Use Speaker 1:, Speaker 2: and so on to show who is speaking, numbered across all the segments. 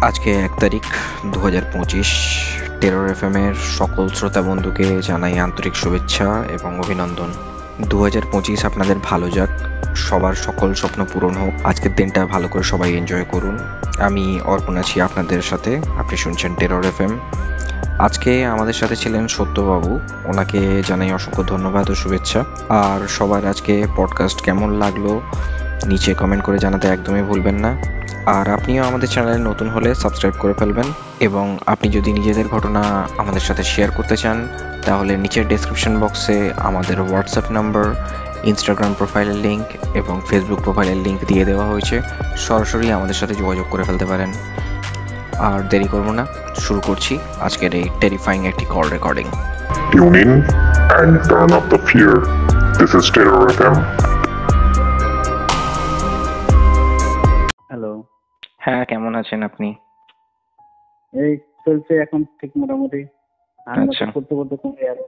Speaker 1: আজকে 1 তারিখ 2025। Terror FM এর সকল শ্রোতা বন্ধুকে জানাই আন্তরিক শুভেচ্ছা এবং অভিনন্দন। 2025 আপনাদের ভালো যাক, সবার সকল স্বপ্ন পূরণ হোক। আজকের দিনটা ভালো করে সবাই এনজয় করুন। আমি অর্পণ আছি আপনাদের সাথে, আপনি শুনছেন টেরর এফএম। আজকে আমাদের সাথে ছিলেন সত্যবাবু, ওনাকে জানাই অসংখ্য ধন্যবাদ ও শুভেচ্ছা। আর সবার আজকে পডকাস্ট কেমন লাগলো নিচে কমেন্ট করে জানাতে একদমই ভুলবেন না। আর আপনিও আমাদের চ্যানেলে নতুন হলে সাবস্ক্রাইব করে ফেলবেন। এবং আপনি যদি নিজেদের ঘটনা আমাদের সাথে শেয়ার করতে চান তাহলে নিচের ডেসক্রিপশন বক্সে আমাদের হোয়াটসঅ্যাপ নাম্বার, ইনস্টাগ্রাম প্রোফাইলের লিঙ্ক এবং ফেসবুক প্রোফাইলের লিঙ্ক দিয়ে দেওয়া হয়েছে। সরাসরি আমাদের সাথে যোগাযোগ করে ফেলতে পারেন। আর দেরি করব না, শুরু করছি আজকের এই টেরিফাইং একটি call recording.
Speaker 2: Tune in and turn up the fear. This is Terror FM.
Speaker 3: Hello.
Speaker 1: হ্যাঁ, কেমন আছেন আপনি?
Speaker 3: এই চলছে এখন ঠিক মোটামুটি।
Speaker 1: আচ্ছা।
Speaker 3: করতে করতে কমে যাবে।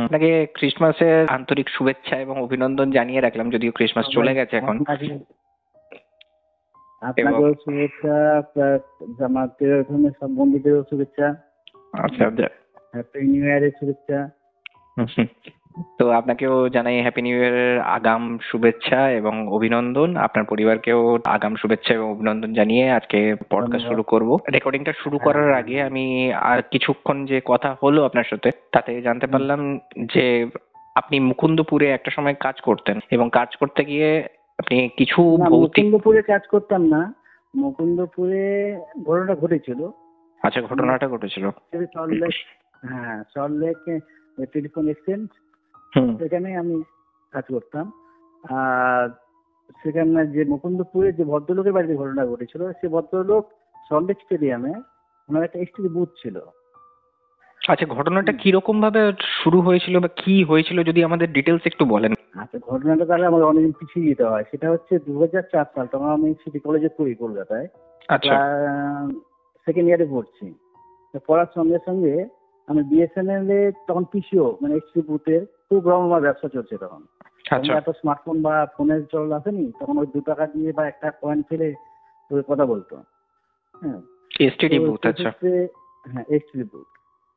Speaker 1: আপনাকে ক্রিসমাসের আন্তরিক শুভেচ্ছা এবং অভিনন্দন জানিয়ে রাখলাম, যদিও ক্রিসমাস চলে গেছে এখন।
Speaker 3: আপনাকেও শুভেচ্ছা, আমার টেরর এফএমের সব বন্ধুদেরও শুভেচ্ছা।
Speaker 1: আচ্ছা,
Speaker 3: হ্যাপি নিউ ইয়ারের শুভেচ্ছা।
Speaker 1: তো আপনাকেও জানাই হ্যাপি নিউ ইয়ারের আগাম শুভেচ্ছা এবং অভিনন্দন। আপনার পরিবারকেও আগাম শুভেচ্ছা এবং অভিনন্দন জানিয়ে আজকে পডকাস্ট শুরু করব। রেকর্ডিংটা শুরু করার আগে আমি আর কিছুক্ষণ যে কথা হলো আপনার সাথে, তাতে জানতে পারলাম যে আপনি মুকুন্দপুরে একটা সময় কাজ করতেন এবং কাজ করতে গিয়ে আপনি কিছু
Speaker 3: মুকুন্দপুরে কাজ করতাম না, মুকুন্দপুরে ঘটনাটা ঘটেছিল।
Speaker 1: আচ্ছা, ঘটনাটা ঘটেছিল
Speaker 3: সল্টলেক টেলিফোন এক্সচেঞ্জ, সেখানে আমি কাজ করতাম। আর সেখানে যে মুকুন্দপুরে যে ভদ্রলোকের বাড়িতে ঘটনা ঘটেছিল, সে ভদ্রলোক সল্টলেক স্টেডিয়ামে ওনার একটা এসটিডি বুথ ছিল।
Speaker 1: আচ্ছা, ঘটনাটা কিরকম ভাবে শুরু হয়েছিল বা কি হয়েছিল যদি আমাদের ডিটেলস একটু বলেন।
Speaker 3: আচ্ছা, ঘটনাটা তাহলে আমাদের অনেকদিন পিছিয়ে যেতে হয়। সেটা হচ্ছে 2004 সাল, তখন আমি সিটি কলেজে পড়ি কলকাতায়।
Speaker 1: আচ্ছা,
Speaker 3: সেকেন্ড ইয়ারে পড়ছি। পড়ার সঙ্গে সঙ্গে আমি বিএসএনএল এ তখন পিসিও মানে এসটি বুথের খুব আমার ব্যবসা চলছে তখন। এত স্মার্টফোন বা ফোনের চল আসেনি তখন। ওই 2 টাকা দিয়ে বা একটা কয়েন ফেলে কথা বলতো। হ্যাঁ,
Speaker 1: এসটিডি বুথ। আচ্ছা,
Speaker 3: হ্যাঁ, এসটিডি বুথ।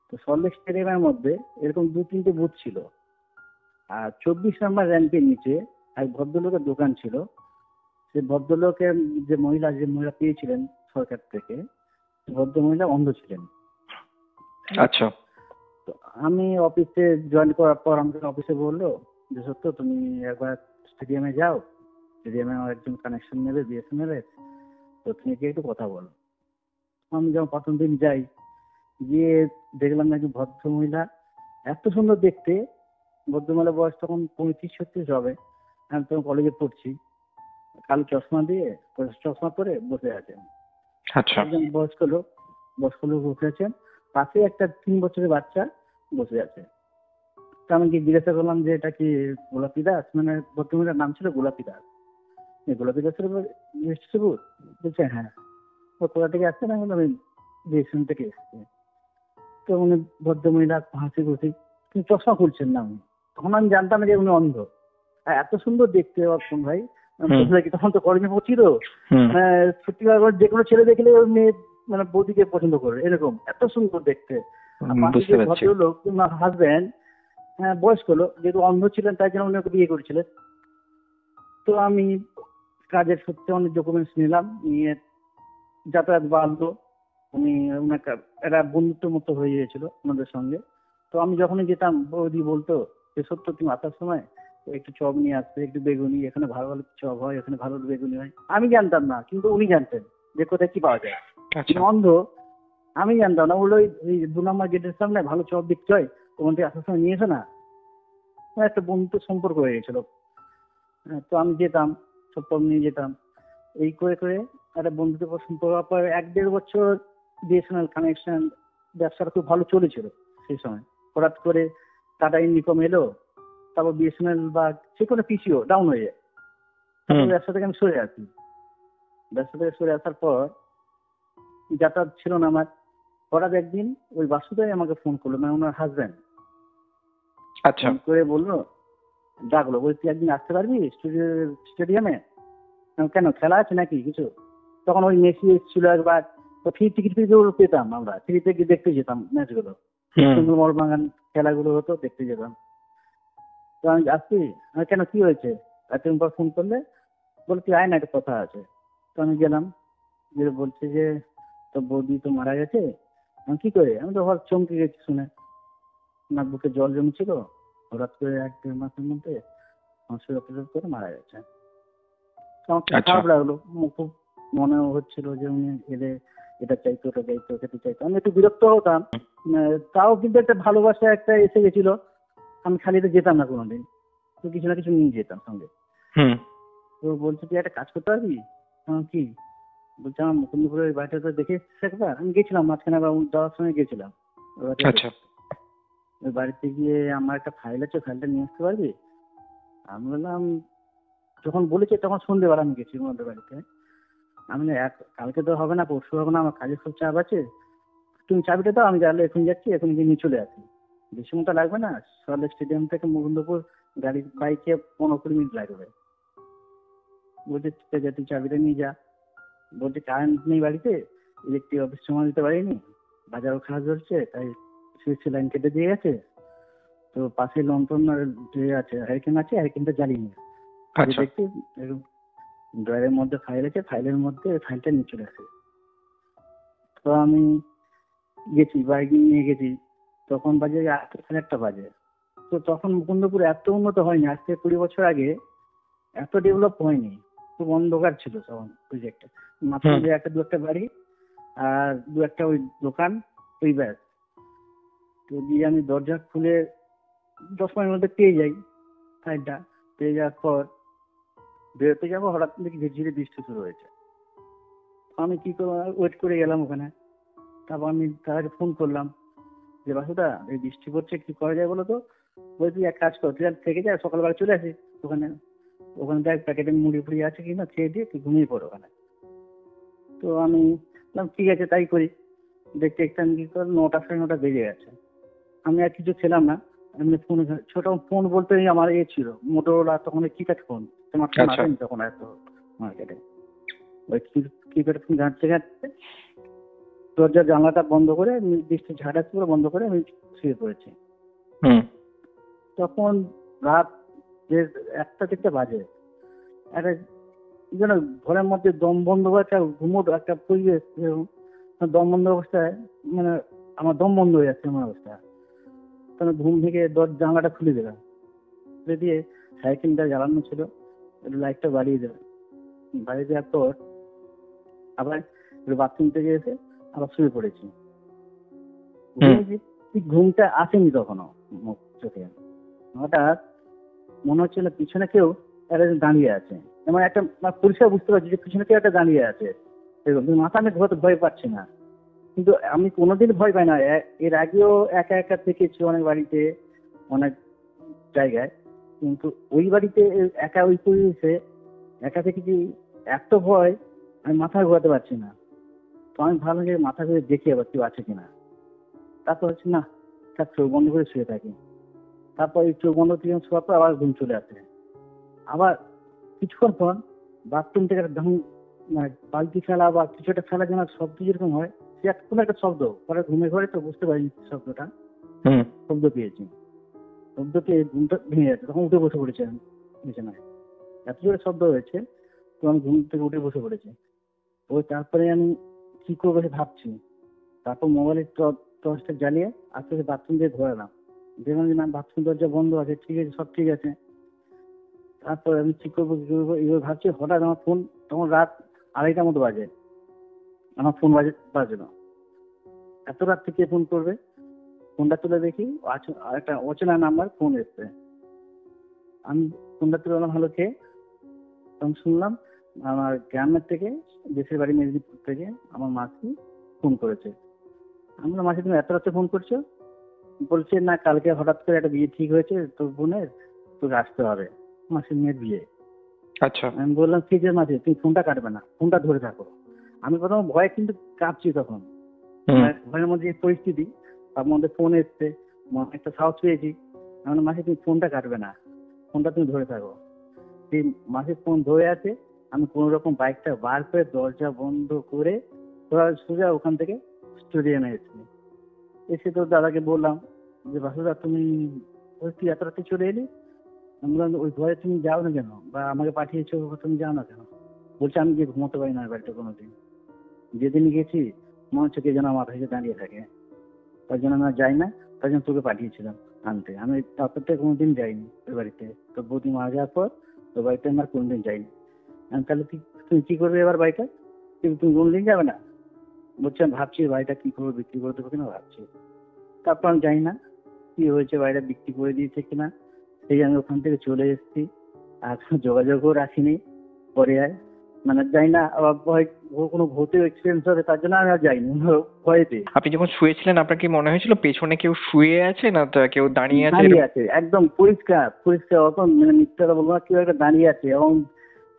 Speaker 3: তো সল্টলেক স্টেডিয়ামের মধ্যে এরকম 2-3টে বুথ ছিল। আর 24 নম্বর র্যাঙ্কের নিচে এক ভদ্রলোকের দোকান ছিল। সে ভদ্রলোকের যে মহিলা পেয়েছিলেন সরকার থেকে, ভদ্র মহিলা অন্ধ ছিলেন।
Speaker 1: আচ্ছা।
Speaker 3: তো আমি অফিসে জয়েন করার পর আমাকে অফিসে বললো যে সত্য তুমি একবার স্টেডিয়ামে যাও, স্টেডিয়ামে আমার একজন কানেকশন নেবে বিএসএনএল এর, তো তুমি একটু কথা বলো। আমি যখন প্রথম দিন যাই, গিয়ে দেখলাম একজন ভদ্র মহিলা, এত সুন্দর দেখতে। ভদ্রমহিলা বয়স তখন 35-36 হবে। আমি তখন কলেজে পড়ছি। কালো চশমা পরে বসে আছেন।
Speaker 1: আচ্ছা,
Speaker 3: একজন বয়স্ক লোক বসে আছেন, পাশে একটা 3 বছরের বাচ্চা বসে আছে। তো আমি গিয়ে জিজ্ঞাসা করলাম যে এটা কি গোলাপী দাস, মানে ভদ্রমহিলার নাম ছিল গোলাপী দাস। গোলাপী দাসের বলছে হ্যাঁ। ও কোথা থেকে আসছে না, আমি বিএসএন থেকে এসেছি। তো উনি ভদ্রমহিলা হাসি খুশি, কিন্তু চশমা খুলছেন না উনি। তখন আমি জানতাম যে উনি অন্ধ। এত সুন্দর দেখতে অর্পণ ভাই। তখন তো কলেজে পড়ছি, তো সত্যি যে কোনো ছেলে দেখলে ওই মেয়ে মানে বৌদিকে পছন্দ করে, এরকম এত সুন্দর দেখতে। ভদ্রলোক হাসবেন, বয়স্ক লোক, যেহেতু অন্ধ ছিলেন তাই জন্য উনি ওকে বিয়ে করেছিলেন। তো আমি কাজের সূত্রে অনেক ডকুমেন্টস নিলাম, নিয়ে যাতায়াত বাড়লো। উনি ওনাকে একটা বন্ধুত্ব মতো হয়ে গিয়েছিল ওনাদের সঙ্গে। তো আমি যখনই যেতাম বৌদি বলতো যে সত্য তুমি আসার সময় একটু চপ নিয়ে আসবে, একটু বেগুনি, এখানে ভালো ভালো চপ হয়, এখানে ভালো বেগুনি হয়। আমি জানতাম না, কিন্তু উনি জানতেন যে কোথায় কি পাওয়া যায়। অন্ধ, আমি জানতাম না। বললো ওই 2 নম্বর গেটের সামনে ভালো চপ বিক্রি হয়, ওখান থেকে আসার সময় নিয়ে এসো না। একটা বন্ধুত্ব সম্পর্ক হয়ে গেছিল। তো আমি যেতাম, সব চপ নিয়ে যেতাম। এই করে করে একটা বন্ধুত্ব সম্পর্ক হওয়ার পর 1-1.5 বছর বিএসএনএল কানেকশন ব্যবসাটা খুব ভালো চলেছিল সেই সময়। হঠাৎ করে টাটা ইন্ডিকম এলো, তারপর বিএসএনএল বা যে কোনো পিসিও ডাউন হয়ে যায়। তারপর ব্যবসা থেকে আমি সরে আসি। ব্যবসা থেকে সরে আসার পর যাতায়াত ছিল না আমার। হঠাৎ একদিন ওই বাসুদাই আমাকে ফোন করলো, মানে ওনার হাজব্যান্ড। আচ্ছা, করে বললো, ডাকলো, বলছি তুই একদিন আসতে পারবি স্টেডিয়ামে? কেন, খেলা আছে নাকি কিছু? তখন ওই মেসি এসেছিল একবার, তো ফ্রি টিকিট পেতাম, আমরা ফ্রিতে গিয়ে দেখতে যেতাম ম্যাচগুলো, মোহনবাগান খেলাগুলো হতো, দেখতে যেতাম। তো আমি আসছি, আমি কেন কি হয়েছে, এতদিন পর ফোন করলে, বলে তুই আয় না, একটা কথা আছে। তো আমি গেলাম, যে বলছে যে তোর বৌদি তো মারা গেছে। আমি কি করে, আমি তো হঠাৎ চমকে গেছি শুনে, না বুকে জল জমেছিল, হঠাৎ করে 1-1.5 মাসের মধ্যে হসপিটাল করে মারা গেছে। তো আমার খুব খারাপ লাগলো, খুব মনে হচ্ছিল যে উনি এলে এটা চাইতো, ওটা চাইতো, খেতে চাইতো। আমি একটু বিরক্ত হতাম, তাও কিন্তু একটা ভালোবাসা একটা এসে গেছিল। আমি খালি তো যেতাম না কোনোদিন, তো কিছু না কিছু নিয়ে যেতাম সঙ্গে। তো বলছে তুই একটা কাজ করতে পারবি। কি বলছে, আমার মুকুন্দপুরের বাড়িটা তো দেখে এসেছিস একবার। আমি গেছিলাম মাঝখানে যাওয়ার সময় গেছিলাম ওই বাড়িতে গিয়ে, আমার একটা ফাইল আছে, ফাইলটা নিয়ে আসতে পারবি। আমি বললাম, যখন বলেছে তখন সন্ধ্যেবেলা আমি গেছি ওনাদের বাড়িতে। আমি কালকে তো হবে না, পরশু হবে না, আমার কাজের খুব চাপ আছে, তুমি চাবিটা দাও, আমি তাহলে এখন যাচ্ছি, এখন গিয়ে নিয়ে চলে আসি, বেশি মতো লাগবে না, সরলেক স্টেডিয়াম থেকে মুকুন্দপুর গাড়ি বাইকে 15-20 মিনিট লাগবে। বলছে ঠিক আছে, তুই চাবিটা নিয়ে যা। বলছে কারেন্ট নেই বাড়িতে, ইলেকট্রিক অফিস সময় দিতে পারিনি, বাজারও খারাপ চলছে, তাই সুইচ লাইন কেটে দিয়ে গেছে। তো পাশে লন্ঠন যে আছে, হ্যারিকেন আছে, হ্যারিকেনটা জ্বালিয়ে নিয়ে দেখছি ড্রয়ারের মধ্যে ফাইল আছে, ফাইলের মধ্যে ফাইলটা নিয়ে চলে আসে। তো আমি গেছি, বাইক নিয়ে গেছি, তখন বাজে 8:30 বাজে। তো তখন মুকুন্দপুর এত উন্নত হয়নি, আজ থেকে 20 বছর আগে এত ডেভেলপ হয়নি, খুব অন্ধকার ছিল তখন প্রজেক্টটা। মাত্র যে 1-2 বাড়ি আর 2-1 ওই দোকান, ওই ব্যাস। তো দিয়ে আমি দরজা খুলে 10 মিনিটের মধ্যে পেয়ে যাই ফাইলটা। পেয়ে যাওয়ার পর বেরোতে যাবো, হঠাৎ দেখি ঝিরঝিরে বৃষ্টি শুরু হয়েছে। আমি কি করে ওয়েট করে গেলাম ওখানে। তারপর আমি তাকে ফোন করলাম যে বাসুদা, এই বৃষ্টি পড়ছে, কি করা যায় বলো তো। বলছি তুই এক কাজ কর, তুই থেকে যা, সকালবেলা চলে আসিস ওখানে দেখ প্যাকেটে মুড়ি ফুড়ি আছে কিনা, খেয়ে দিয়ে তুই ঘুমিয়ে পড়ো ওখানে। তো আমি বললাম ঠিক আছে, তাই করি। দেখতে দেখতে আমি কি কর, 9টা 9:30 বেজে গেছে। আমি আর কিছু ছিলাম না, এমনি ফোন, ছোট ফোন বলতে আমার ছিল মোটরোলা, তখন কিপ্যাড ফোন, তোমার ফোন আসেনি তখন এত মার্কেটে। ওই কিপ্যাড ফোন ঘাঁটতে ঘাঁটতে দরজার জানলাটা বন্ধ করে, বৃষ্টি ঝাড়া পুরো বন্ধ করে আমি শুয়ে পড়েছি। তখন রাত যে 1টা বাজে, একটা যেন ঘরের মধ্যে দম বন্ধ করে একটা ঘুমোট একটা পরিবেশ, দম বন্ধ অবস্থায়, মানে আমার দম বন্ধ হয়ে যাচ্ছে এমন অবস্থা। তখন ঘুম থেকে জানলাটা খুলে দিলাম, খুলে দিয়ে সাইকেলটা জ্বালানো ছিল, লাইটটা বাড়িয়ে দেবে, বাড়িয়ে দেওয়ার পর আবার বাথরুম থেকে এসে আবার শুয়ে পড়েছি। ঘুমটা আসেনি তখনও চোখে। হঠাৎ মনে হচ্ছিল পিছনে কেউ দাঁড়িয়ে আছে, এমন একটা পরিষ্কার বুঝতে পারছি যে পিছনে কেউ একটা দাঁড়িয়ে আছে। মাথা আমি ভয় পাচ্ছি না, কিন্তু আমি কোনোদিন ভয় পাই না। এর আগেও একা একা থেকেছি অনেক বাড়িতে, অনেক জায়গায়, কিন্তু ওই বাড়িতে একা ওই পরিবেশে একা থেকেছি, এত ভয় আমি মাথায় ঘোরাতে পারছি না। তো আমি ভাবলাম যে মাথা ঘুরে দেখি আবার কেউ আছে কিনা। তারপর হচ্ছে না, তার চোখ বন্ধ করে শুয়ে থাকি। তারপর এই চোখ বন্ধ থেকে শোয়ার পর আবার ঘুম চলে আসে। আবার কিছুক্ষণ পর বাথরুম থেকে একটা বালতি ফেলা বা কিছু একটা ফেলা যেন শব্দ যেরকম হয়, সে কোনো একটা শব্দ, পরে ঘুমে ঘরে তো বুঝতে পারিনি শব্দটা, শব্দ পেয়েছি। শব্দ পেয়ে ঘুমটা ভেঙে যাচ্ছে, তখন উঠে বসে পড়েছি আমি বিছানায়। এত জোরে শব্দ হয়েছে, তো আমি ঘুম থেকে উঠে বসে পড়েছি। ওই তারপরে আমি কি করবো ভাবছি। তারপর মোবাইলের টর্চটা জ্বালিয়ে আস্তে আস্তে বাথরুম দিয়ে ঘোরালাম, দেখলাম যে না, বাথরুম দরজা বন্ধ আছে, ঠিক আছে, সব ঠিক আছে। তারপর আমি কি করবো এইভাবে ভাবছি, হঠাৎ আমার ফোন, তখন রাত 2:30 মতো বাজে, আমার ফোন বাজলো। এত রাত থেকে ফোন করবে, ফোনটা তুলে দেখি একটা অচেনা নাম্বার ফোন এসছে। আমি ফোনটা তুলে ভালো খেয়ে, তখন শুনলাম আমার গ্রামের থেকে, দেশের বাড়ি মেদিনীপুর থেকে আমার মাসি ফোন করেছে। আমি বললাম, মাসি তুমি এত রাতে ফোন করছো? বলছে না, কালকে হঠাৎ করে একটা বিয়ে ঠিক হয়েছে তোর বোনের, তোকে আসতে হবে, মাসির মেয়ের বিয়ে। আচ্ছা। আমি বললাম ঠিক আছে মাসি, তুমি ফোনটা কাটবে না, ফোনটা ধরে থাকো। আমি প্রথম ভয়ে কিন্তু কাঁপছি, তখন ভয়ের মধ্যে পরিস্থিতি, তার মধ্যে ফোন এসছে, মনে একটা সাহস পেয়েছি। আমি মাসি তুমি ফোনটা কাটবে না, ফোনটা তুমি ধরে থাকো। সেই মাসির ফোন ধরে আছে, আমি কোন রকম বাইকটা বার করে দরজা বন্ধ করে ওরা সোজা ওখান থেকে স্টেডিয়ামে এসেছে। এসে তো দাদাকে বললাম যে বাসুদা তুমি তুই এত রাতে চলে এলি, আমি বললাম ওই ঘরে তুমি যাও না কেন, বা আমাকে পাঠিয়েছো তুমি যাও না কেন? বলছে আমি গিয়ে ঘুমোতে পারি না বাড়িতে কোনোদিন, যেদিন গেছি মনে হচ্ছে কে যেন আমার কাছে দাঁড়িয়ে থাকে, তার জন্য আমি যাই না, তার জন্য তোকে পাঠিয়েছিলাম আনতে। আমি তারপর থেকে কোনোদিন যাইনি ওই বাড়িতে, তো বৌদি মারা যাওয়ার পর ওই বাড়িতে আমার কোনোদিন যাইনি। আমি তাহলে তুমি কি করবে এবার বাড়িটা? তুমি কোনোদিন যাবে না? বলছে আমি ভাবছি বাড়িটা কি করবো, বিক্রি করে দেবো কিনা ভাবছি। তারপর আমি জানি না কি হয়েছে, বাড়িটা বিক্রি করে দিয়েছে কিনা, সেই আমি ওখান থেকে চলে এসেছি, আর যোগাযোগও রাখিনি। পরে মানে যাই না, আবার ভয় কোনো ভূতের এক্সপিরিয়েন্স হবে তার জন্য আমি আর যাইনি ভয়েতে।
Speaker 1: আপনি যখন শুয়েছিলেন আপনার কি মনে হয়েছিল পেছনে কেউ শুয়ে আছে না কেউ দাঁড়িয়ে আছে?
Speaker 3: দাঁড়িয়ে আছে একদম পরিষ্কার পরিষ্কার, অত মানে মিথ্যাটা বলবো না, কেউ একটা দাঁড়িয়ে আছে। এবং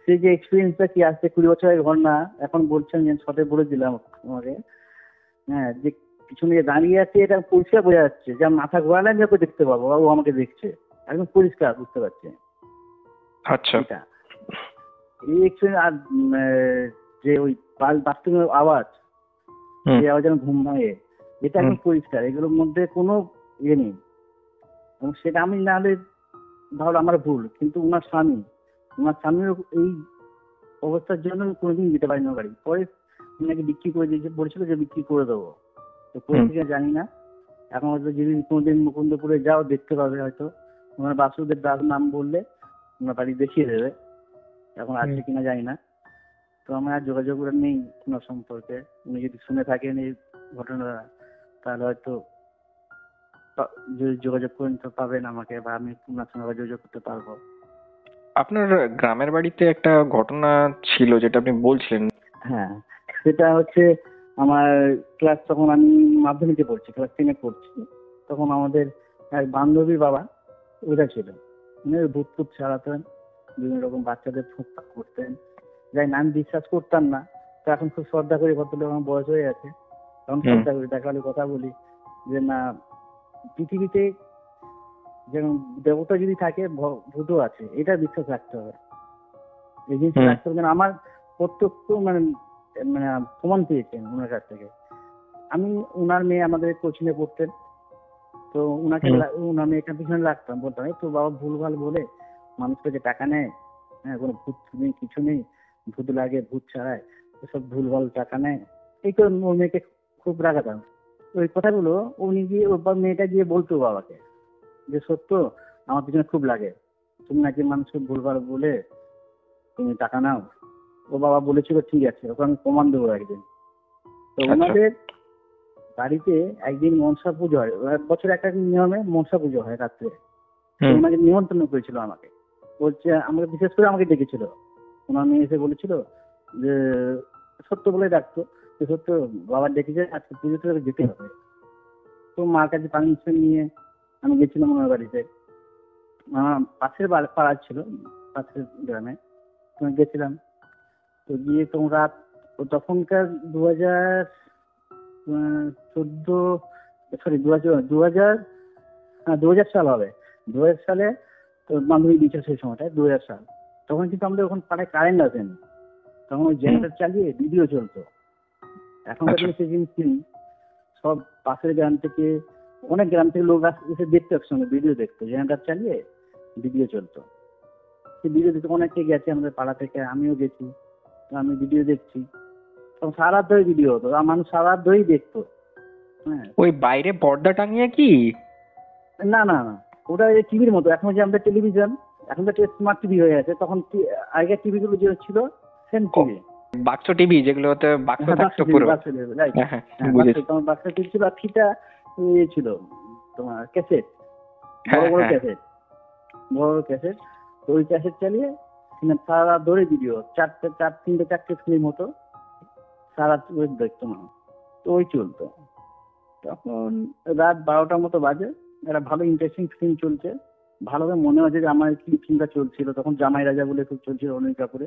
Speaker 3: সেই যে এক্সপিরিয়েন্সটা কি আসছে 20 বছরের ঘটনা, এখন বলছেন যে শর্টে বলে দিলাম আমাকে। হ্যাঁ, যে পিছনে যে দাঁড়িয়ে আছে এটা পরিষ্কার বোঝা যাচ্ছে, যে মাথা ঘোরালে আমি ওকে দেখতে পাবো, ও আমাকে দেখছে, একদম পরিষ্কার বুঝতে পারছি।
Speaker 1: আচ্ছা,
Speaker 3: এটা এই এক্সপিরিয়েন্স। আর যে ওই বাথরুমের আওয়াজ, যে আওয়াজ যেন ঘুম ভাঙে, এটা একদম পরিষ্কার, এগুলোর মধ্যে কোনো ইয়ে নেই। এবং সেটা আমি না হলে ভাবলো আমার ভুল, কিন্তু ওনার স্বামীও এই অবস্থার জন্য কোনোদিন দিতে পারি না গাড়ি। পরে ওনাকে বিক্রি করে দিয়েছে, বলেছিল যে বিক্রি করে দেবো, তো করে থেকে জানি না। এখন হয়তো যদি কোনোদিন মুকুন্দপুরে যাও দেখতে পাবে, হয়তো ওনার বাসুদেব দাস নাম বললে ওনার বাড়ি দেখিয়ে দেবে। এখন আছে কিনা জানি না, তো আমার আর যোগাযোগ নেই ওনার সম্পর্কে। উনি যদি শুনে থাকেন এই ঘটনাটা, তাহলে হয়তো যদি যোগাযোগ করেন তো পাবেন আমাকে, বা আমি ওনার সঙ্গে যোগাযোগ করতে পারবো।
Speaker 1: আপনার গ্রামের বাড়িতে একটা ঘটনা ছিল যেটা আপনি বলছিলেন।
Speaker 3: হ্যাঁ, সেটা হচ্ছে আমার ক্লাস, তখন আমি মাধ্যমিকে পড়ছি, ক্লাস 10-এ পড়ছি, তখন আমাদের এক বান্ধবীর বাবা ওটা ছিল, মানে ভূত ফুত ছাড়াতেন, বিভিন্ন রকম বাচ্চাদের ফুটপাক করতেন। যাই না, আমি বিশ্বাস করতাম না, তো এখন খুব শ্রদ্ধা করি, ভদ্রলোক আমার বয়স হয়ে গেছে, তখন শ্রদ্ধা করি, দেখালে কথা বলি যে না, পৃথিবীতে যেমন দেবতা যদি থাকে ভূতও আছে, এটা বিশ্বাস রাখতে হবে, এই জিনিসটা রাখতে হবে। আমার প্রত্যক্ষ মানে মানে প্রমাণ পেয়েছেন ওনার কাছ থেকে। আমি ওনার মেয়ে আমাদের কোচিংয়ে পড়তেন, তো ওনার মেয়েটার পিছনে লাগতাম, বলতাম এই তো বাবা ভুলভাল বলে মানুষ থেকে টাকা নেয়, হ্যাঁ কোনো ভূত নেই কিছু নেই, ভূত লাগে ভূত ছাড়ায়, সব ভুলভাল টাকা নেয়, এই তো ওর মেয়েকে খুব রাগাতাম। ওই কথাগুলো উনি গিয়ে ওর মেয়েটা গিয়ে বলতো বাবাকে যে সত্য আমার পিছনে খুব লাগে, তুমি নাকি মানুষকে ভুলভাল বলে তুমি টাকা নাও। ও বাবা বলেছিল ঠিক আছে, ওকে আমি প্রমাণ দেবো একদিন। তো ওনাদের বাড়িতে একদিন মনসা পুজো হয়, বছরে একটা নিয়মে মনসা পুজো হয় রাত্রে, ওনাকে নিমন্ত্রণ করেছিল আমাকে, বলছে আমাকে বিশেষ করে আমাকে ডেকেছিল। ওনার মেয়ে এসে বলেছিল যে সত্য বলে ডাকতো, যে সত্য বাবা ডেকেছে আজকে পুজোতে যেতে হবে। তো মার কাছে পারমিশন নিয়ে আমি গেছিলাম ওনার বাড়িতে, পাশের পাড়া ছিল, পাশের গ্রামে গেছিলাম। তো গিয়ে তো রাত, তখনকার 2014 সাল হবে, 2000 সালে তো মাধ্যমিক দিচ্ছে সেই সময়টায়, 2000 সাল। তখন কিন্তু আমাদের ওখানে পাড়ায় কারেন্ট আসেনি, তখন ওই জেনারেটর চালিয়ে ভিডিও চলতো। এখনকার দিনে সেই জিনিস নেই, সব পাশের গ্রাম থেকে অনেক গ্রাম থেকে লোক এসে দেখতো, একসঙ্গে ভিডিও দেখতো, জেনারেটর চালিয়ে ভিডিও চলতো। সেই ভিডিও দেখতে অনেকে গেছে আমাদের পাড়া থেকে, আমিও গেছি, আমি ভিডিও দেখছি, তখন সারা রাত ধরে ভিডিও হতো, মানুষ সারা রাত ধরেই দেখতো। হ্যাঁ,
Speaker 1: ওই বাইরে পর্দা টাঙিয়ে কি?
Speaker 3: না না না, ওটা টিভির মতো, এখন যে আমাদের টেলিভিশন, এখন তো স্মার্ট টিভি হয়ে গেছে, তখন আগের টিভি গুলো যে ছিল সেম টিভি,
Speaker 1: বাক্স টিভি, যেগুলোতে বাক্স থাকতো পুরো, বাক্স টিভি
Speaker 3: ছিল। আর ফিটা ছিল তোমার ক্যাসেট, বড় বড় ক্যাসেট, তো ওই ক্যাসেট চালিয়ে সারা রাত ধরে ভিডিও, 3-4 ফিল্ম হতো, সারা রাত দেখতো না, তো ওই চলতো। তখন রাত 12টার মতো বাজে, একটা ভালো ইন্টারেস্টিং ফিল্ম চলছে, ভালোভাবে মনে হচ্ছে যে আমার কি ফিল্মটা চলছিল, তখন জামাই রাজা বলে খুব চলছিল অনিল কাপুরে,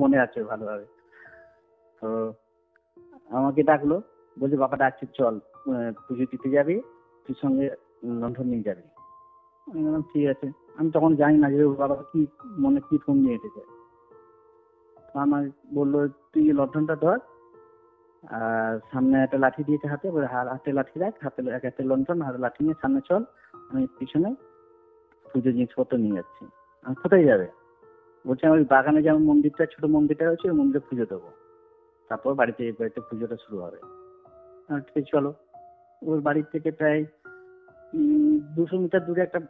Speaker 3: মনে আছে ভালোভাবে। তো আমাকে ডাকলো, বলছে বাবা ডাকছে চল পুজো দিতে যাবি, তুই সঙ্গে লণ্ঠন নিয়ে যাবি। আমি বললাম ঠিক আছে। আমি তখন জানি না যে বাবা কি মনে কি ফোন নিয়ে এসেছে। আমার বললো তুই লণ্ঠনটা ধর, আর সামনে একটা লাঠি দিয়েছে হাতে, হাতে লাঠি রাখ, এক হাতে লন্ঠন, হাতে লাঠি নিয়ে সামনে চল, আমি পিছনে পুজোর জিনিসপত্র নিয়ে যাচ্ছি। আমি কোথায় যাবে? বলছে ওই বাগানে যেমন মন্দিরটা, ছোট মন্দিরটা হচ্ছে, ওই মন্দিরে পুজো দেবো, তারপর বাড়িতে পুজোটা শুরু হবে। ঠিক আছে চলো। ওর বাড়ির থেকে প্রায় 200 মিটার দূরে একটা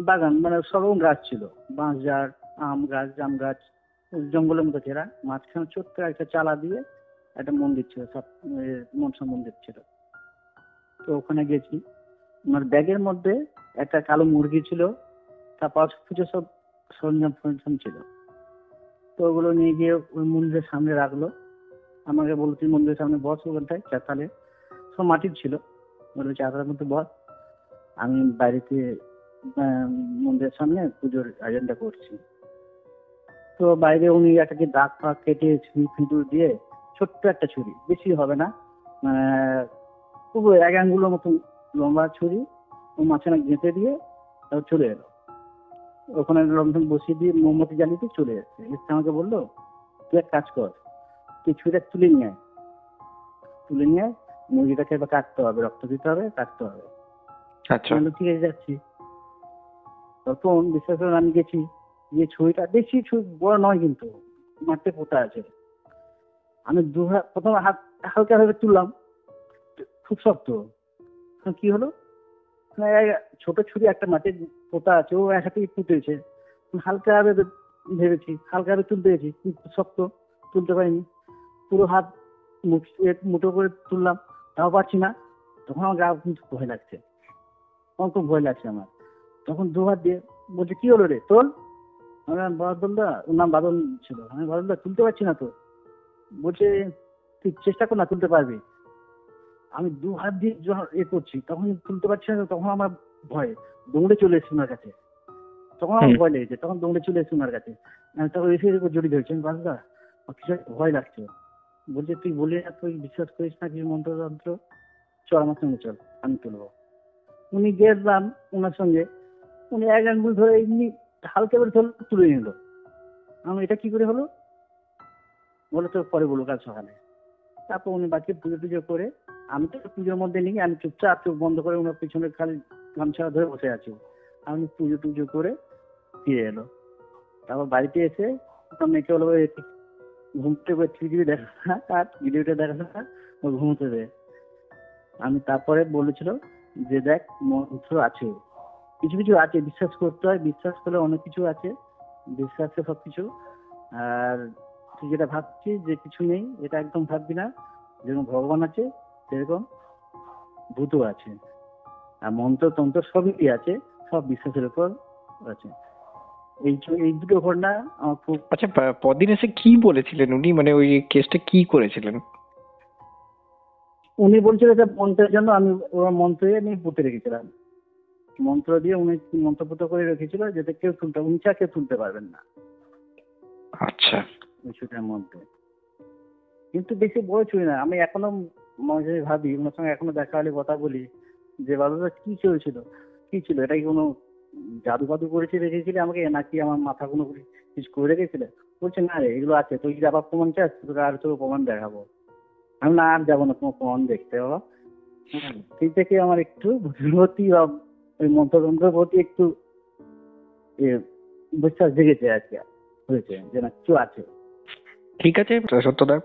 Speaker 3: বাগান, মানে সব রকম গাছ ছিল, বাঁশ ঝাড়, আম গাছ, জাম গাছ, জঙ্গলের মতো ঘেরা। মাঝখানে ছোট্ট একটা চালা দিয়ে একটা মন্দির ছিল, সব মনসা মন্দির ছিল। তো ওখানে গেছি। আমার ব্যাগের মধ্যে একটা কালো মুরগি ছিল, তারপর পুজো সব সরঞ্জাম ছিল। তো ওগুলো নিয়ে গিয়ে ওই মন্দিরের সামনে রাখলো। আমাকে বললো তুই মন্দিরের সামনে বস, ওখানটায় চাতালে, সব মাটির ছিল, বললো চাতালের মধ্যে বস, আমি বাইরেতে মন্দিরের সামনে পুজোর আয়োজনটা করছি। তো বাইরে উনি একটা দাগ ফাগ কেটে ছুরি ফিঁদুর দিয়ে, ছোট্ট একটা ছুরি, বেশি হবে না, পুরো 1 আঙ্গুলের মতন লম্বা ছুরি, ও মাঝখানে গেঁথে দিয়ে চলে এলো। ওখানে লণ্ঠন বসিয়ে দিয়ে মোমবাতি জ্বালিয়ে দিয়ে চলে যাচ্ছে। এসে আমাকে বললো তুই এক কাজ কর, তুই ছুরিটা তুলে নিয়ে আয়, মুরগিটাকে এবার কাটতে হবে, রক্ত দিতে হবে, কাটতে হবে।
Speaker 1: আচ্ছা,
Speaker 3: ঠিক আছে যাচ্ছি। তখন বিশ্বাস করে আমি গেছি, যে ছুরিটা বেশি বড় নয়, কিন্তু মাঠে পোতা আছে। আমি প্রথমে হাত হালকা ভাবে তুললাম, খুব শক্ত। কি হলো, ছোট ছুরি একটা মাঠে পোতা আছে, ও এক হাতে পুঁতেছে, হালকা ভাবে ভেবেছি, হালকা ভাবে তুলতে গেছি, শক্ত, তুলতে পারিনি। পুরো হাত মুঠো করে তুললাম, তাও পারছি না। তখন আমার গা কিন্তু ভয় লাগছে, আমার খুব ভয় লাগছে আমার। তখন 2 হাত দিয়ে বলছে কি হলো রে তোল। বাদলদা, ওর নাম বাদল ছিল। আমি বাদলদা তুলতে পারছি না তো। বলছে তুই চেষ্টা কর না, তুলতে পারবি। আমি 2 হাত দিয়ে যখন করছি, তখন তুলতে পারছি না। তখন আমার ভয়, দৌড়ে চলে এসেছি ওনার কাছে। তখন আমার ভয় লেগেছে, তখন দৌড়ে চলে এসেছি ওনার কাছে। আমি তখন এসে জড়িয়ে ধরেছি। আমি বাদলদা কিছু ভয় লাগছে। বলছে তুই বলি না, তুই বিশ্বাস করিস না কিছু মন্ত্রতন্ত্র, চল আমার সঙ্গে চল, আমি তুলবো। উনি গেলাম ওনার সঙ্গে, উনি 1 আঙ্গুল ধরে এমনি হালকা করে তুলে নিল। আমি এটা কি করে হলো বলে তো পরে বলবো, কাল সকালে। তারপর উনি বাকি পুজো টুজো করে, আমি তো পুজোর মধ্যে নেই, আমি চুপচাপ চোখ বন্ধ করে ওনার পিছনে খালি গামছা ধরে বসে আছি। আমি পুজো টুজো করে ফিরে এলো। তারপর বাড়িতে এসে মেয়েকে বলবো ঘুমতে টিভি দেখা না, আর ভিডিওটা দেখা না, ও ঘুমতে দেয়। আমি তারপরে বলেছিল যে দেখ মন্ত্র আছে, কিছু কিছু আছে, বিশ্বাস করতে হয়, বিশ্বাস করলে অনেক কিছু আছে, বিশ্বাসে সবকিছু। আর তুই যেটা ভাবছিস যে কিছু নেই, এটা একদম ভাববি না। যেরকম ভগবান আছে সেরকম ভূত আছে, আর মন্ত্র তন্ত্র সবই আছে, সব বিশ্বাসের উপর আছে। এই দুটো ঘটনা আমার খুব।
Speaker 1: আচ্ছা, পরদিন এসে কি বলেছিলেন উনি, মানে ওই কেসটা কি করেছিলেন?
Speaker 3: উনি বলছিল যে মন্ত্রের জন্য আমি ওর মন্ত্রে নিয়ে পুঁতে রেখেছিলাম, মন্ত্র দিয়ে উনি মন্ত্রপুত করে রেখেছিল, যাতে কেউ কেউ তুলতে পারবেন না।
Speaker 1: আচ্ছা,
Speaker 3: ওই ছুটির মধ্যে কিন্তু বেশি বড় ছুটি না। আমি এখনো মাঝে ভাবি, ওনার সঙ্গে এখনো দেখা হলে কথা বলি, যে বাবা কি চলছিল, কি ছিল, এটা কি কোনো জাদু ফাদু করেছে রেখেছিলে আমাকে, নাকি আমার মাথা কোনো কিছু করে রেখেছিলে? বলছে না রে, এগুলো আছে, তুই যদি আবার প্রমাণ চাস তোকে আর তোর প্রমাণ দেখাবো। আমি না, আর যাবো না তোমার প্রমাণ দেখতে। বাবা সেই থেকে আমার একটু প্রতি ওই মন্ত্রতন্ত্রের প্রতি একটু বিশ্বাস জেগেছে আজকে, হয়েছে যে না কিছু আছে।
Speaker 1: ঠিক আছে সত্যদা,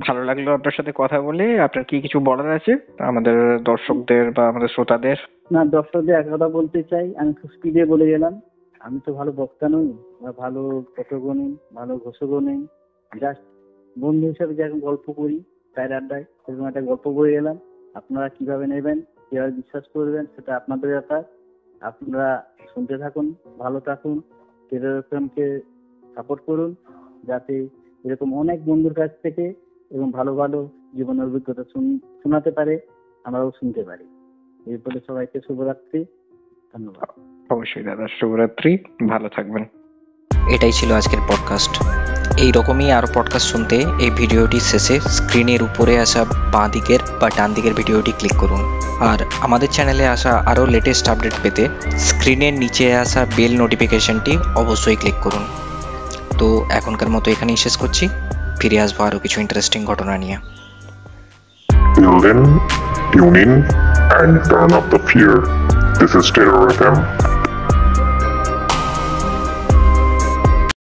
Speaker 1: ভালো লাগলো আপনার সাথে কথা বলে। আপনার কি কিছু বলার আছে আমাদের দর্শকদের বা আমাদের শ্রোতাদের?
Speaker 3: না, দর্শকদের এক কথা বলতে চাই, আমি খুব স্পিডে বলে গেলাম। আমি তো ভালো বক্তা নই, ভালো কথকও নেই, ভালো ঘোষকও নেই, জাস্ট বন্ধু হিসাবে যেরকম গল্প করি চায়ের আড্ডায়, সেরকম একটা গল্প বলে গেলাম। আপনারা কিভাবে নেবেন, কিভাবে বিশ্বাস করবেন, সেটা আপনাদের ব্যাপার। আপনারা শুনতে থাকুন, ভালো থাকুন, টেলিগ্রামকে সাপোর্ট করুন, যাতে এরকম অনেক বন্ধুর কাছ থেকে এবং ভালো ভালো জীবনের অভিজ্ঞতা শোনাতে পারে, আমরাও শুনতে পারি। এরপরে সবাইকে শুভরাত্রি, ধন্যবাদ।
Speaker 1: অবশ্যই দাদা, শুভরাত্রি, ভালো থাকবেন।
Speaker 4: এটাই ছিল আজকের পডকাস্ট। এই রকমই আরও পডকাস্ট শুনতে এই ভিডিওটির শেষে স্ক্রিনের উপরে আসা বাঁ দিকের বা ডান দিকের ভিডিওটি ক্লিক করুন। আর আমাদের চ্যানেলে আসা আরও লেটেস্ট আপডেট পেতে স্ক্রিনের নিচে আসা বেল নোটিফিকেশনটি অবশ্যই ক্লিক করুন। তো এখনকার মতো এখানেই শেষ করছি, ফিরে আসবো আরও কিছু ইন্টারেস্টিং ঘটনা নিয়ে।
Speaker 2: Till then, tune in and turn up the fear. This is Terror FM.